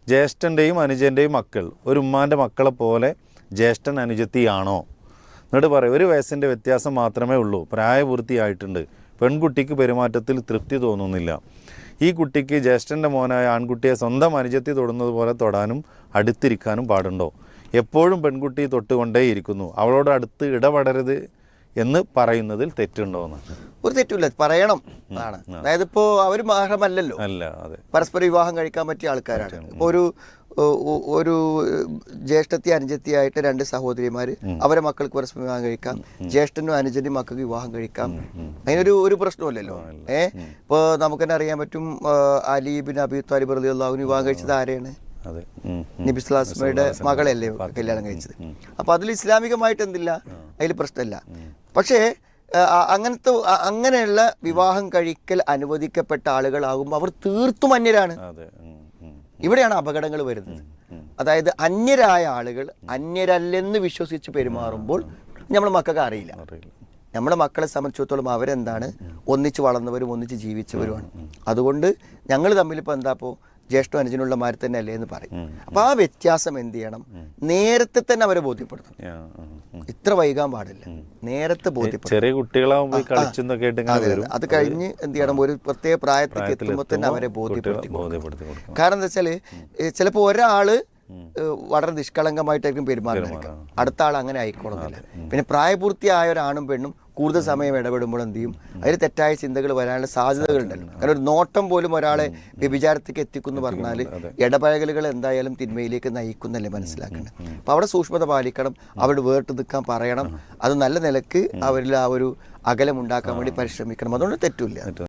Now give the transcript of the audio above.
ജ്യേഷ്ഠൻ്റെയും അനുജൻ്റെയും മക്കൾ ഒരു ഉമ്മാൻ്റെ മക്കളെ പോലെ ജ്യേഷ്ഠൻ അനുജത്തിയാണോ? എന്നിട്ട് പറയും 1 വയസ്സിൻ്റെ വ്യത്യാസം മാത്രമേ ഉള്ളൂ, പ്രായപൂർത്തിയായിട്ടുണ്ട്, പെൺകുട്ടിക്ക് പെരുമാറ്റത്തിൽ തൃപ്തി തോന്നുന്നില്ല. ഈ കുട്ടിക്ക് ജ്യേഷ്ഠൻ്റെ മോനായ ആൺകുട്ടിയെ സ്വന്തം അനുജത്തി തൊടുന്നത് പോലെ തൊടാനും അടുത്തിരിക്കാനും പാടുണ്ടോ? എപ്പോഴും പെൺകുട്ടി തൊട്ടുകൊണ്ടേയിരിക്കുന്നു, അവളോട് അടുത്ത് ഇടപെടരുത് എന്ന് പറയുന്നതിൽ തെറ്റുണ്ടോ എന്ന്? ഒരു തെറ്റില്ല, പറയണം ആണ്. അതായത് ഇപ്പോൾ അവർ മഹറമല്ലല്ലോ, അല്ല, അതെ, പരസ്പര വിവാഹം കഴിക്കാൻ പറ്റിയ ആൾക്കാരാണ്. ഇപ്പോൾ ഒരു ജ്യേഷ്ഠത്തി അനുജത്തിയായിട്ട് 2 സഹോദരിമാർ അവരെ മക്കൾക്ക് പരസ്പരം വിവാഹം കഴിക്കാം, ജ്യേഷ്ഠനും അനുജനും മക്കൾക്ക് വിവാഹം കഴിക്കാം. അതിനൊരു പ്രശ്നമില്ലല്ലോ. ഇപ്പോൾ നമുക്ക് തന്നെ അറിയാൻ പറ്റും, അലി ബിൻ അബി ത്വാലിബ് റളിയല്ലാഹു അൻഹു വിവാഹം കഴിച്ചത് ആരെയാണ്? നബി സ്വല്ലല്ലാഹു അലൈഹി വസല്ലമയുടെ മകളല്ലേ കല്യാണം കഴിച്ചത്. അപ്പോൾ അതിൽ ഇസ്ലാമികമായിട്ട് എന്തില്ല, അതിൽ പ്രശ്നമില്ല. പക്ഷേ അങ്ങനെയുള്ള വിവാഹം കഴിക്കൽ അനുവദിക്കപ്പെട്ട ആളുകളാകുമ്പോൾ അവർ തീർത്തും അന്യരാണ്. ഇവിടെയാണ് അപകടങ്ങൾ വരുന്നത്. അതായത് അന്യരായ ആളുകൾ അന്യരല്ലെന്ന് വിശ്വസിച്ച് പെരുമാറുമ്പോൾ നമ്മുടെ മക്കൾക്ക് അറിയില്ല. നമ്മുടെ മക്കളെ സംബന്ധിച്ചിടത്തോളം അവരെന്താണ്, ഒന്നിച്ച് വളർന്നവരും ഒന്നിച്ച് ജീവിച്ചവരുമാണ്. അതുകൊണ്ട് ഞങ്ങൾ തമ്മിൽ ഇപ്പോൾ എന്താ, ജ്യേഷ്ഠ അനുജനുള്ള മാതിരി തന്നെ അല്ലേ എന്ന് പറയും. അപ്പോൾ ആ വ്യത്യാസം എന്ത് ചെയ്യണം, നേരത്തെ തന്നെ അവരെ ബോധ്യപ്പെടുത്തണം. ഇത്ര വൈകാൻ പാടില്ല, നേരത്തെ ബോധ്യപ്പെടുത്തണം. ചെറിയ കുട്ടികളാകുമ്പോൾ അത് കഴിഞ്ഞ് എന്ത് ചെയ്യണം, ഒരു പ്രത്യേക പ്രായത്തിലേക്ക് എത്തുമ്പോൾ തന്നെ അവരെ ബോധ്യപ്പെടുത്തി. കാരണം എന്താ വെച്ചാൽ ചിലപ്പോൾ ഒരാള് വളരെ നിഷ്കളങ്കമായിട്ടായിരിക്കും പെരുമാറുന്നത്, അടുത്ത ആൾ അങ്ങനെ ആയിക്കോളുന്നില്ല. പിന്നെ പ്രായപൂർത്തിയായ ഒരാണും പെണ്ണും കൂടുതൽ സമയം ഇടപെടുമ്പോൾ എന്ത് ചെയ്യും, അതിൽ തെറ്റായ ചിന്തകൾ വരാനുള്ള സാധ്യതകളുണ്ടല്ലോ. കാരണം ഒരു നോട്ടം പോലും ഒരാളെ വ്യഭിചാരത്തേക്ക് എത്തിക്കുമെന്ന് പറഞ്ഞാൽ ഇടപഴകലുകൾ എന്തായാലും തിന്മയിലേക്ക് നയിക്കുന്നല്ലേ മനസ്സിലാക്കണം. അപ്പോൾ അവിടെ സൂക്ഷ്മത പാലിക്കണം, അവിടെ വേറിട്ട് നിൽക്കാൻ പറയണം, അത് നല്ല നിലക്ക് അവരിൽ ആ ഒരു അകലം ഉണ്ടാക്കാൻ വേണ്ടി പരിശ്രമിക്കണം. അതുകൊണ്ട് തെറ്റില്ല.